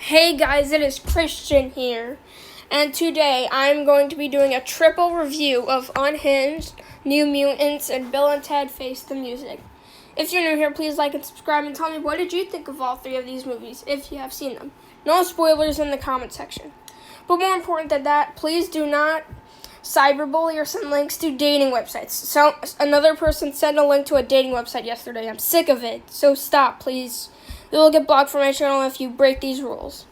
Hey guys, it is Christian here, and today I'm going to be doing a triple review of Unhinged, New Mutants, and Bill and Ted Face the Music. If you're new here, please like and subscribe and tell me what did you think of all three of these movies, if you have seen them. No spoilers in the comment section. But more important than that, please do not cyberbully or send links to dating websites. So another person sent a link to a dating website yesterday. I'm sick of it, so stop, please. You will get blocked from my channel if you break these rules.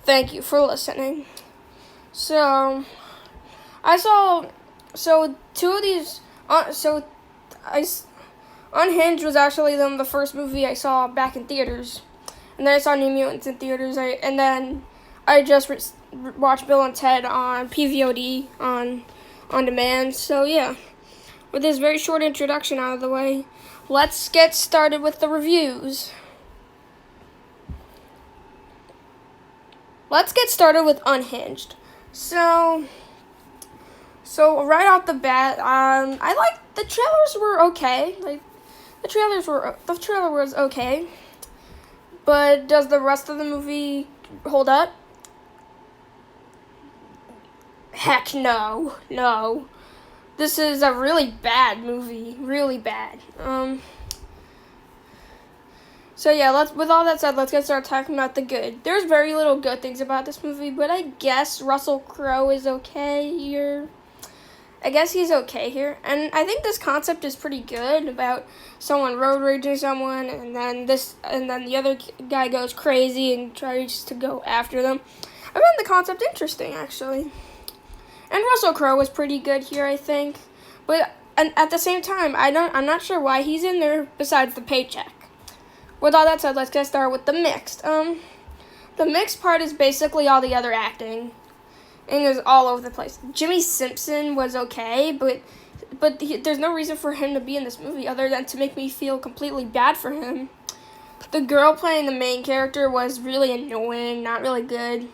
Thank you for listening. Two of these, Unhinged was actually the first movie I saw back in theaters. And then I saw New Mutants in theaters, and then I just watched Bill and Ted on PVOD on demand. So yeah, with this very short introduction out of the way, let's get started with the reviews. Let's get started with Unhinged. So right off the bat, I like the trailers were okay. The trailer was okay. But does the rest of the movie hold up? Heck no. No. This is a really bad movie. Really bad. So yeah, with all that said, let's get started talking about the good. There's very little good things about this movie, but I guess Russell Crowe is okay here. I guess he's okay here. And I think this concept is pretty good about someone road raging someone, and then the other guy goes crazy and tries to go after them. I found the concept interesting, actually. And Russell Crowe was pretty good here, I think. But at the same time, I'm not sure why he's in there besides the paycheck. With all that said, let's get started with the mixed. The mixed part is basically all the other acting. And it was all over the place. Jimmy Simpson was okay, but there's no reason for him to be in this movie other than to make me feel completely bad for him. The girl playing the main character was really annoying, not really good.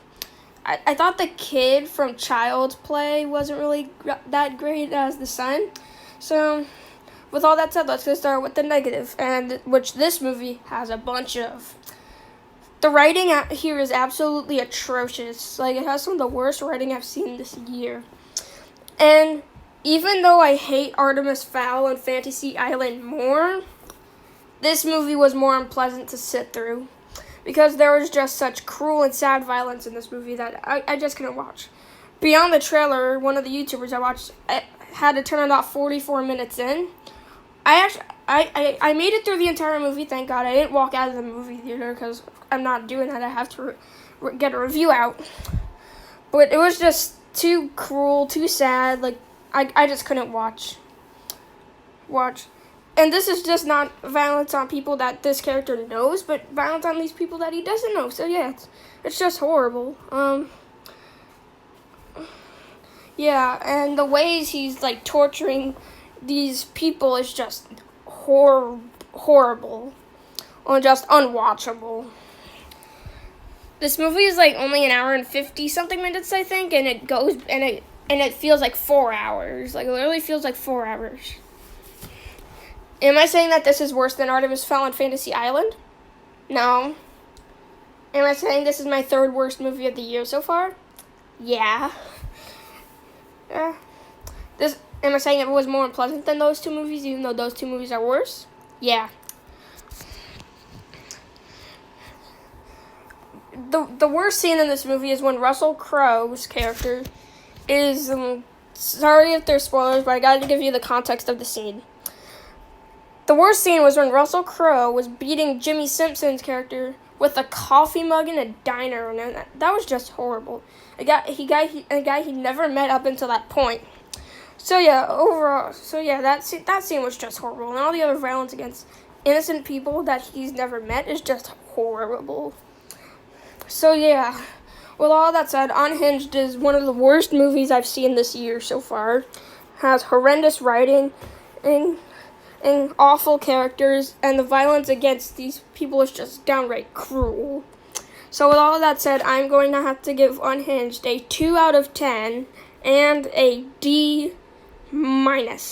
I thought the kid from Child's Play wasn't really that great as the son. So with all that said, let's get started with the negative, and which this movie has a bunch of. The writing here is absolutely atrocious. Like, it has some of the worst writing I've seen this year. And even though I hate Artemis Fowl and Fantasy Island more, this movie was more unpleasant to sit through. Because there was just such cruel and sad violence in this movie that I just couldn't watch. Beyond the trailer, one of the YouTubers I watched had to turn it off 44 minutes in. I made it through the entire movie, thank God. I didn't walk out of the movie theater because I'm not doing that. I have to get a review out. But it was just too cruel, too sad. Like, I just couldn't watch. And this is just not violence on people that this character knows, but violence on these people that he doesn't know. So yeah, it's just horrible. Yeah, and the ways he's like torturing these people is just horrible, or just unwatchable. This movie is like only an hour and 50 something minutes, I think, and it feels like 4 hours. Like, it literally feels like 4 hours. Am I saying that this is worse than Artemis Fowl and Fantasy Island? No. Am I saying this is my third worst movie of the year so far? Yeah. Am I saying it was more unpleasant than those two movies, even though those two movies are worse? Yeah. The worst scene in this movie is when Russell Crowe's character is, sorry if there's spoilers, but I gotta give you the context of the scene. The worst scene was when Russell Crowe was beating Jimmy Simpson's character with a coffee mug in a diner, and that was just horrible. A guy he never met up until that point. So yeah, that scene was just horrible, and all the other violence against innocent people that he's never met is just horrible. So yeah, with all that said, Unhinged is one of the worst movies I've seen this year so far. Has horrendous writing and awful characters, and the violence against these people is just downright cruel. So with all that said, I'm going to have to give Unhinged a 2 out of 10 and a D-. I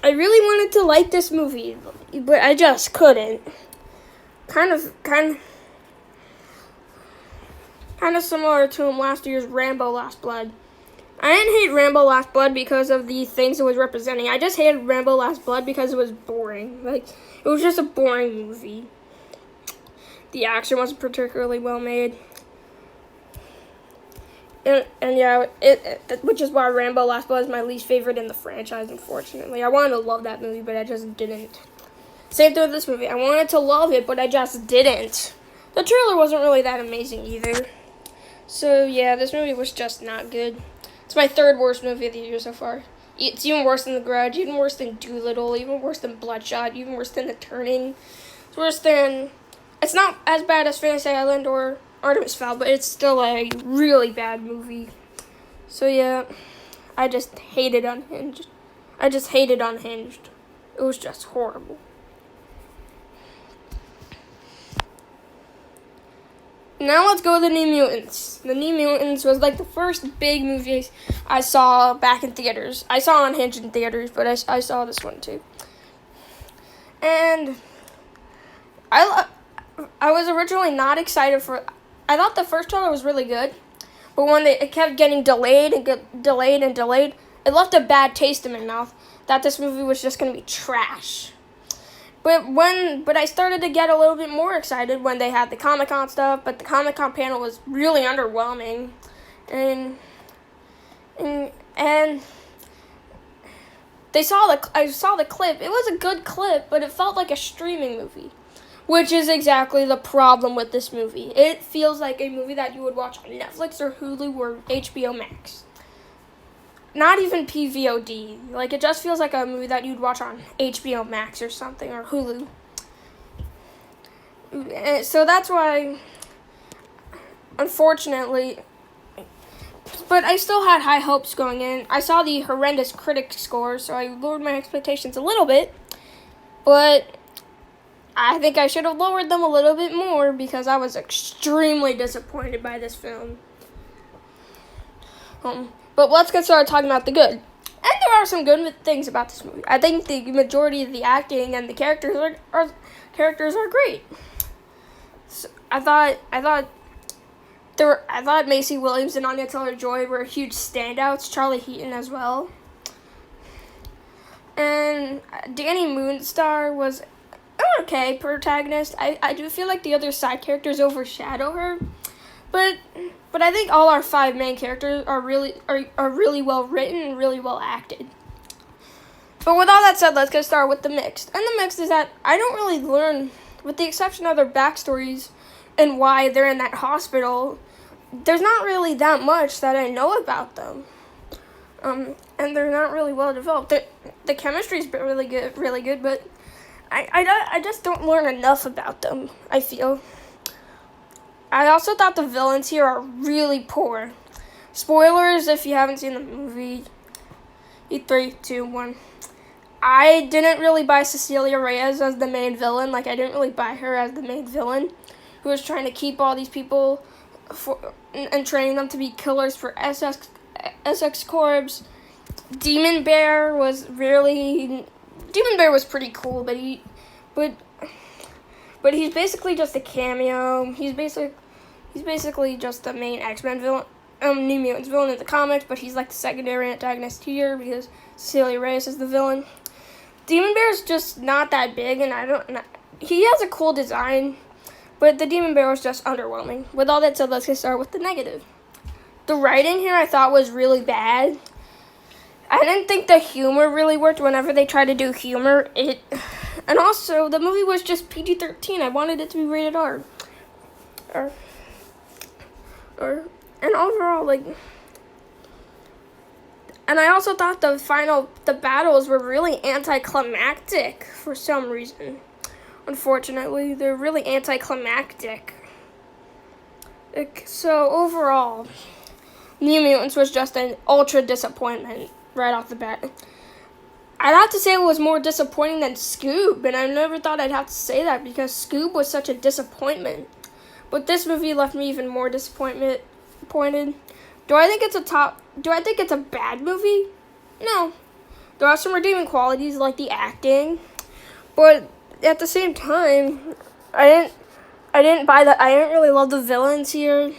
really wanted to like this movie, but I just couldn't. kind of similar to last year's Rambo Last Blood. I didn't hate Rambo Last Blood because of the things it was representing. I just hated Rambo Last Blood because it was boring. Like, it was just a boring movie. The action wasn't particularly well made. And yeah, which is why Rambo Last Blood is my least favorite in the franchise, unfortunately. I wanted to love that movie, but I just didn't. Same thing with this movie. I wanted to love it, but I just didn't. The trailer wasn't really that amazing either. So yeah, this movie was just not good. It's my third worst movie of the year so far. It's even worse than The Grudge, even worse than Dolittle, even worse than Bloodshot, even worse than The Turning. It's worse than... It's not as bad as Fantasy Island or Artemis Fowl, but it's still a really bad movie. So yeah, I just hated Unhinged. It was just horrible. Now let's go to The New Mutants. The New Mutants was like the first big movie I saw back in theaters. I saw Unhinged in theaters, but I saw this one too. And I was originally not excited for... I thought the first trailer was really good, but when it kept getting delayed, it left a bad taste in my mouth that this movie was just going to be trash. But I started to get a little bit more excited when they had the Comic-Con stuff, but the Comic-Con panel was really underwhelming. And I saw the clip. It was a good clip, but it felt like a streaming movie, which is exactly the problem with this movie. It feels like a movie that you would watch on Netflix or Hulu or HBO Max. Not even PVOD. Like, it just feels like a movie that you'd watch on HBO Max or something, or Hulu. So that's why, unfortunately, but I still had high hopes going in. I saw the horrendous critic score, so I lowered my expectations a little bit, but I think I should have lowered them a little bit more because I was extremely disappointed by this film. But let's get started talking about the good. And there are some good things about this movie. I think the majority of the acting and the characters are great. So I thought Macy Williams and Anya Taylor-Joy were huge standouts. Charlie Heaton as well. And Danny Moonstar was an okay protagonist. I do feel like the other side characters overshadow her, but I think all our 5 main characters are really well written and really well acted. But with all that said, let's get started with the mixed. And the mixed is that I don't really learn, with the exception of their backstories and why they're in that hospital, there's not really that much that I know about them. And they're not really well developed. The chemistry's really good, but I just don't learn enough about them, I feel. I also thought the villains here are really poor. Spoilers if you haven't seen the movie. 3, 2, 1. I didn't really buy Cecilia Reyes as the main villain. Like, I didn't really buy her as the main villain who was trying to keep all these people and training them to be killers for SX Corps. Demon Bear was pretty cool, but he's basically just a cameo. He's basically just the main X-Men villain, New Mutants villain in the comics, but he's like the secondary antagonist here because Cecilia Reyes is the villain. Demon Bear is just not that big, and he has a cool design, but the Demon Bear was just underwhelming. With all that said, let's get started with the negative. The writing here I thought was really bad. I didn't think the humor really worked whenever they tried to do humor. And also, the movie was just PG-13. I wanted it to be rated R. And overall, and I also thought the battles were really anticlimactic for some reason. Unfortunately, they're really anticlimactic. So overall, New Mutants was just an ultra disappointment right off the bat. I'd have to say it was more disappointing than Scoob, and I never thought I'd have to say that because Scoob was such a disappointment. But this movie left me even more disappointed. Do I think it's a bad movie? No. There are some redeeming qualities like the acting, but at the same time, I didn't really love the villains here.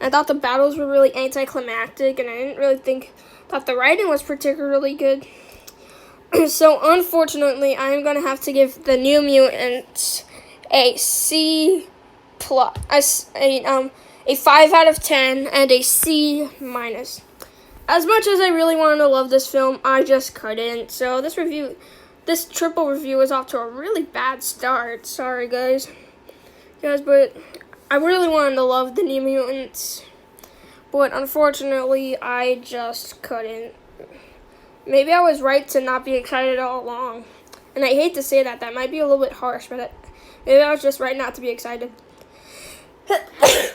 I thought the battles were really anticlimactic, and I didn't really thought the writing was particularly good. So unfortunately, I'm gonna have to give the New Mutants a C plus, a 5 out of 10 and a C minus. As much as I really wanted to love this film, I just couldn't. So this triple review is off to a really bad start. Sorry, guys, but I really wanted to love the New Mutants, but unfortunately, I just couldn't. Maybe I was right to not be excited all along. And I hate to say that. That might be a little bit harsh, but maybe I was just right not to be excited.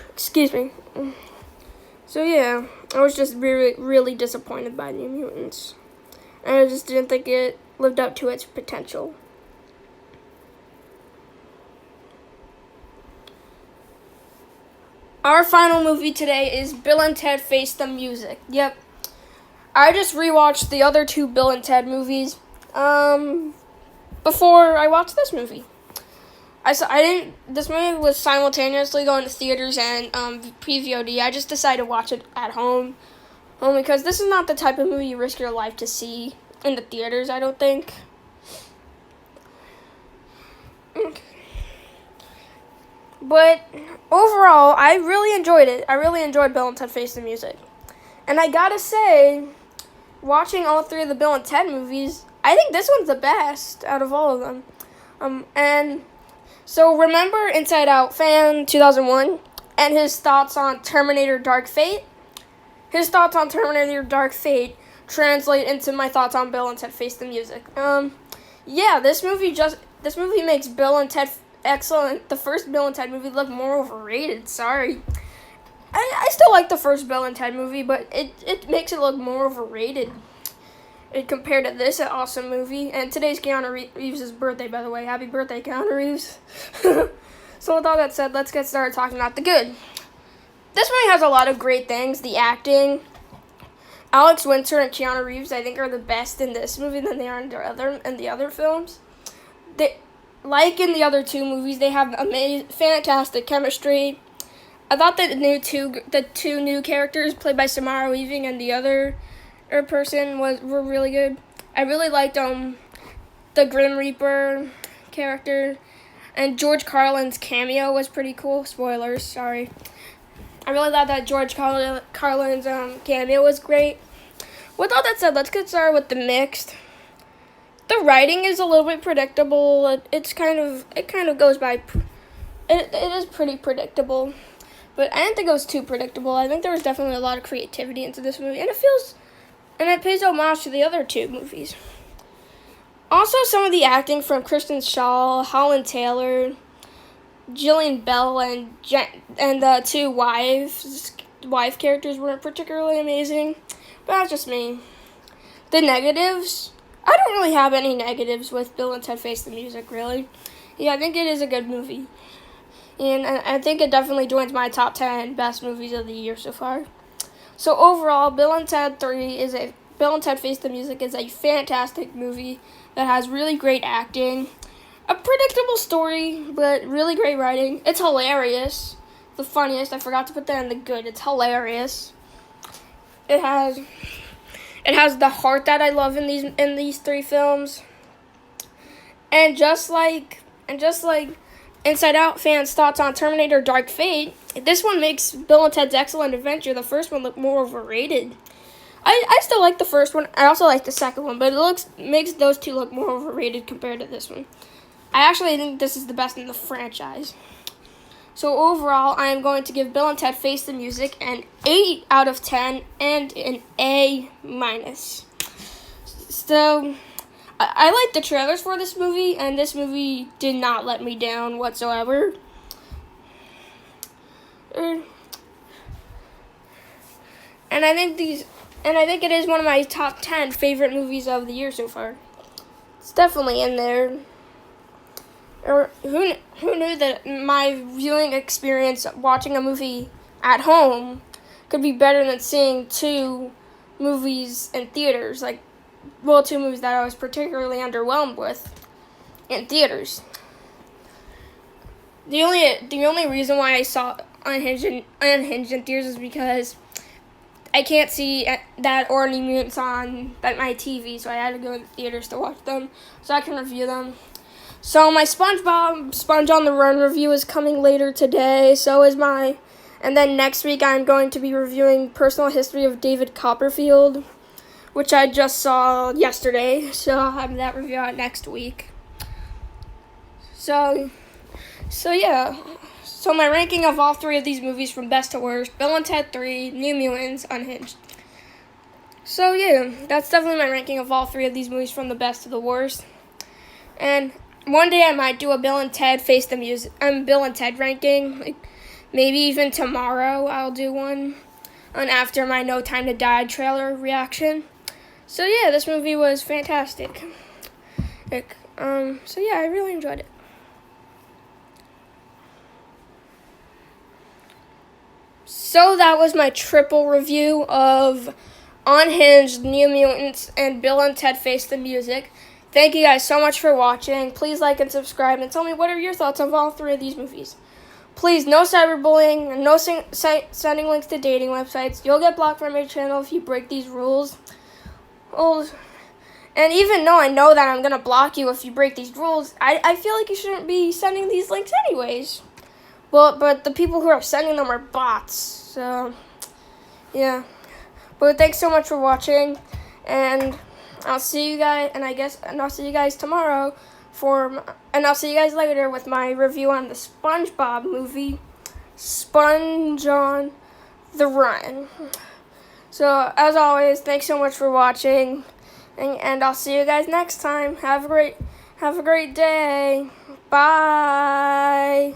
Excuse me. So yeah, I was just really, really disappointed by New Mutants. And I just didn't think it lived up to its potential. Our final movie today is Bill and Ted Face the Music. Yep. I just rewatched the other two Bill and Ted movies before I watched this movie. This movie was simultaneously going to theaters and pre-VOD. I just decided to watch it at home. Because this is not the type of movie you risk your life to see in the theaters, I don't think. But overall, I really enjoyed it. I really enjoyed Bill and Ted Face the Music. And I gotta say, watching all three of the Bill and Ted movies, I think this one's the best out of all of them. And so remember Inside Out fan 2001 and his thoughts on Terminator Dark Fate? His thoughts on Terminator Dark Fate translate into my thoughts on Bill and Ted Face the Music. Yeah, this movie makes Bill and Ted excellent. The first Bill and Ted movie look more overrated. Sorry. I still like the first Bill and Ted movie, but it makes it look more overrated compared to this awesome movie. And today's Keanu Reeves' birthday, by the way. Happy birthday, Keanu Reeves. So with all that said, let's get started talking about the good. This movie has a lot of great things. The acting. Alex Winter and Keanu Reeves, I think, are the best in this movie than they are in the other films. Like in the other two movies, they have fantastic chemistry. I thought that the two new characters played by Samara Weaving and the other person were really good. I really liked the Grim Reaper character, and George Carlin's cameo was pretty cool. Spoilers, sorry. I really thought that George Carlin's cameo was great. With all that said, let's get started with the mixed. The writing is a little bit predictable. It kind of goes by. It is pretty predictable. But I didn't think it was too predictable. I think there was definitely a lot of creativity into this movie. And it pays homage to the other two movies. Also, some of the acting from Kristen Schaal, Holland Taylor, Jillian Bell, and the two wife characters weren't particularly amazing. But that's just me. The negatives, I don't really have any negatives with Bill and Ted Face the Music, really. Yeah, I think it is a good movie. And I think it definitely joins my top 10 best movies of the year so far. So overall, Bill and Ted Face the Music is a fantastic movie that has really great acting, a predictable story, but really great writing. It's hilarious. The funniest, I forgot to put that in the good. It's hilarious. It has the heart that I love in these three films. And just like Inside Out fans' thoughts on Terminator Dark Fate, this one makes Bill and Ted's Excellent Adventure, the first one, look more overrated. I still like the first one. I also like the second one, but it makes those two look more overrated compared to this one. I actually think this is the best in the franchise. So overall, I am going to give Bill and Ted Face the Music an 8 out of 10 and an A minus. So I like the trailers for this movie, and this movie did not let me down whatsoever. And I think it is one of my top 10 favorite movies of the year so far. It's definitely in there. Or who knew that my viewing experience watching a movie at home could be better than seeing two movies in theaters, two movies that I was particularly underwhelmed with in theaters. The only reason why Unhinged in theaters is because I can't see that or New Mutants on my TV, so I had to go to the theaters to watch them so I can review them. So my SpongeBob Sponge on the Run review is coming later today. And then next week I'm going to be reviewing Personal History of David Copperfield, which I just saw yesterday. So I'll have that review out next week. So yeah. So my ranking of all three of these movies from best to worst: Bill and Ted 3, New Mutants, Unhinged. So yeah, that's definitely my ranking of all three of these movies from the best to the worst. And one day I might do a Bill and Ted Bill and Ted ranking. Like maybe even tomorrow I'll do one after my No Time to Die trailer reaction. So yeah, this movie was fantastic. So yeah, I really enjoyed it. So that was my triple review of Unhinged, New Mutants, and Bill and Ted Face the Music. Thank you guys so much for watching. Please like and subscribe and tell me what are your thoughts on all three of these movies. Please, no cyberbullying and no sending links to dating websites. You'll get blocked from my channel if you break these rules. And even though I know that I'm going to block you if you break these rules, I feel like you shouldn't be sending these links anyways. Well, but the people who are sending them are bots. So, yeah. But thanks so much for watching, and I'll see you guys. And I'll see you guys tomorrow and I'll see you guys later with my review on the SpongeBob movie, Sponge on the Run. So, as always, thanks so much for watching, and I'll see you guys next time. Have a great day. Bye.